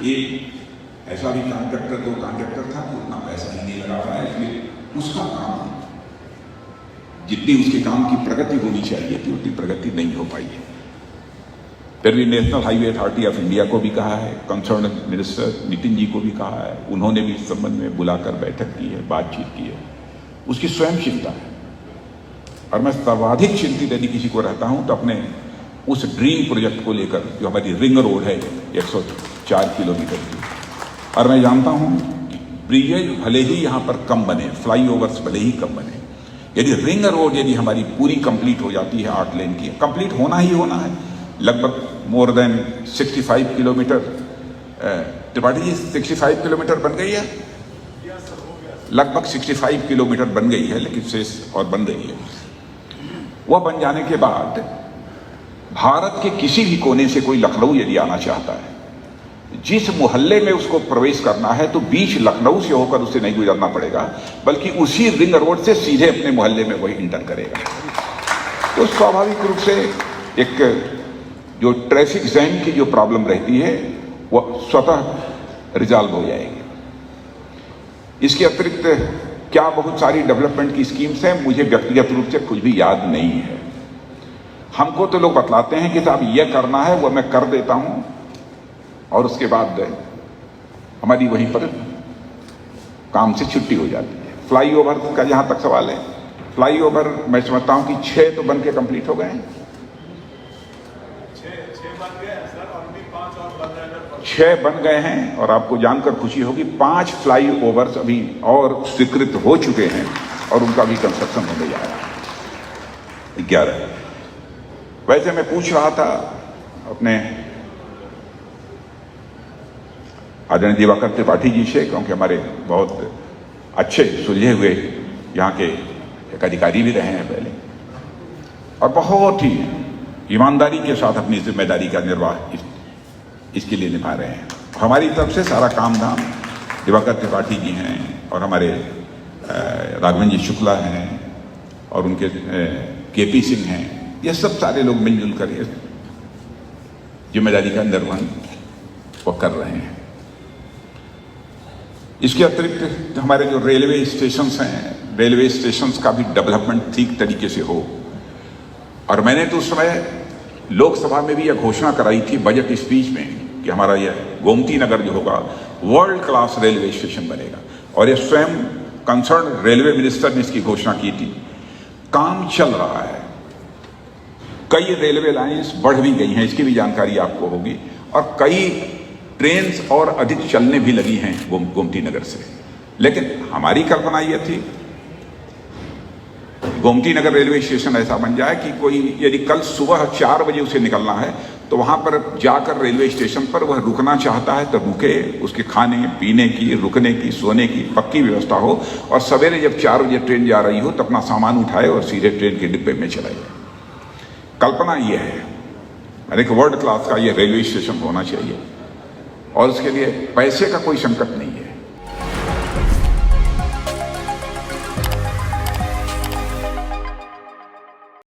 एक ऐसा भी कॉन्ट्रैक्टर तो कॉन्ट्रैक्टर था कि उतना पैसा ही नहीं लगा रहा है, इसलिए उसका काम जितनी उसके काम की प्रगति होनी चाहिए थी उतनी प्रगति नहीं हो पाई है। फिर भी national highway authority of India को भी कहा है, कंसर्न मिनिस्टर नितिन जी को भी कहा है, उन्होंने भी इस संबंध में बुलाकर बैठक की है, बातचीत की है। उसकी स्वयं चिंता है और मैं सर्वाधिक चिंतित यदि किसी को रहता हूं तो अपने उस ड्रीम प्रोजेक्ट को लेकर जो हमारी रिंग रोड है 104 किलोमीटर की। और मैं जानता हूं कि ब्रिजेज भले ही यहां पर कम बने, फ्लाईओवर्स भले ही कम बने, यदि रिंग रोड यदि हमारी पूरी कंप्लीट हो जाती है 8 लेन की, कंप्लीट होना ही होना है, लगभग more than 65 kilometre. Tripathi ji 65 kilometre बन गई है, लगभग 65 किलोमीटर बन गई है, लेकिन शेष और बन गई है। वह बन जाने के बाद भारत के किसी भी कोने से कोई लखनऊ यदि आना चाहता है, जिस मोहल्ले में उसको प्रवेश करना है तो बीच लखनऊ से होकर उसे नहीं गुजरना पड़ेगा, बल्कि उसी रिंग रोड से सीधे अपने मोहल्ले में वही इंटर करेगा। तो स्वाभाविक रूप से एक जो ट्रैफिक जैम की जो प्रॉब्लम रहती है वह स्वतः रिजॉल्व हो जाएगी। इसके अतिरिक्त क्या बहुत सारी डेवलपमेंट की स्कीम्स हैं, मुझे व्यक्तिगत रूप से कुछ भी याद नहीं है। हमको तो लोग बतलाते हैं कि साहब यह करना है, वो मैं कर देता हूं और उसके बाद हमारी वहीं पर काम से छुट्टी हो जाती है। फ्लाईओवर का जहां तक सवाल है, फ्लाईओवर मैं समझता हूं कि 6 तो बन के कंप्लीट हो गए हैं, 6 बन गए हैं और आपको जानकर खुशी होगी 5 फ्लाईओवर्स अभी और स्वीकृत हो चुके हैं और उनका भी कंस्ट्रक्शन होने जा रहा है 11। वैसे मैं पूछ रहा था अपने आदरणीय दिवाकर त्रिपाठी जी से, क्योंकि हमारे बहुत अच्छे सुलझे हुए यहाँ के एक अधिकारी भी रहे हैं पहले और बहुत ही ईमानदारी के साथ अपनी जिम्मेदारी का निर्वाह इसके लिए निभा रहे हैं। हमारी तरफ से सारा काम धाम दिवाकर त्रिपाठी जी हैं और हमारे राघवन जी शुक्ला हैं और उनके केपी सिंह हैं, ये सब सारे लोग मिलजुल कर ये जिम्मेदारी का निर्वहन वो कर रहे हैं। इसके अतिरिक्त हमारे जो रेलवे स्टेशंस हैं, रेलवे स्टेशंस का भी डेवलपमेंट ठीक तरीके से हो। और मैंने तो उस समय लोकसभा में भी यह घोषणा कराई थी बजट स्पीच में कि हमारा यह गोमती नगर जो होगा वर्ल्ड क्लास रेलवे स्टेशन बनेगा, और यह स्वयं कंसर्न रेलवे मिनिस्टर ने इसकी घोषणा की थी। काम चल रहा है, कई रेलवे लाइंस बढ़ भी गई हैं, इसकी भी जानकारी आपको होगी, और कई ट्रेन्स और अधिक चलने भी लगी हैं गोमती नगर से। लेकिन हमारी कल्पना यह थी गोमती नगर रेलवे स्टेशन ऐसा बन जाए कि कोई यदि कल सुबह 4 बजे उसे निकलना है तो वहां पर जाकर रेलवे स्टेशन पर वह रुकना चाहता है तो रुके, उसके खाने पीने की, रुकने की, सोने की पक्की व्यवस्था हो, और सवेरे जब 4 बजे ट्रेन जा रही हो तो अपना सामान उठाए और सीधे ट्रेन के डिब्बे में चला जाए। कल्पना यह है, एक वर्ल्ड क्लास का यह रेलवे स्टेशन होना चाहिए और उसके लिए पैसे का कोई संकट नहीं।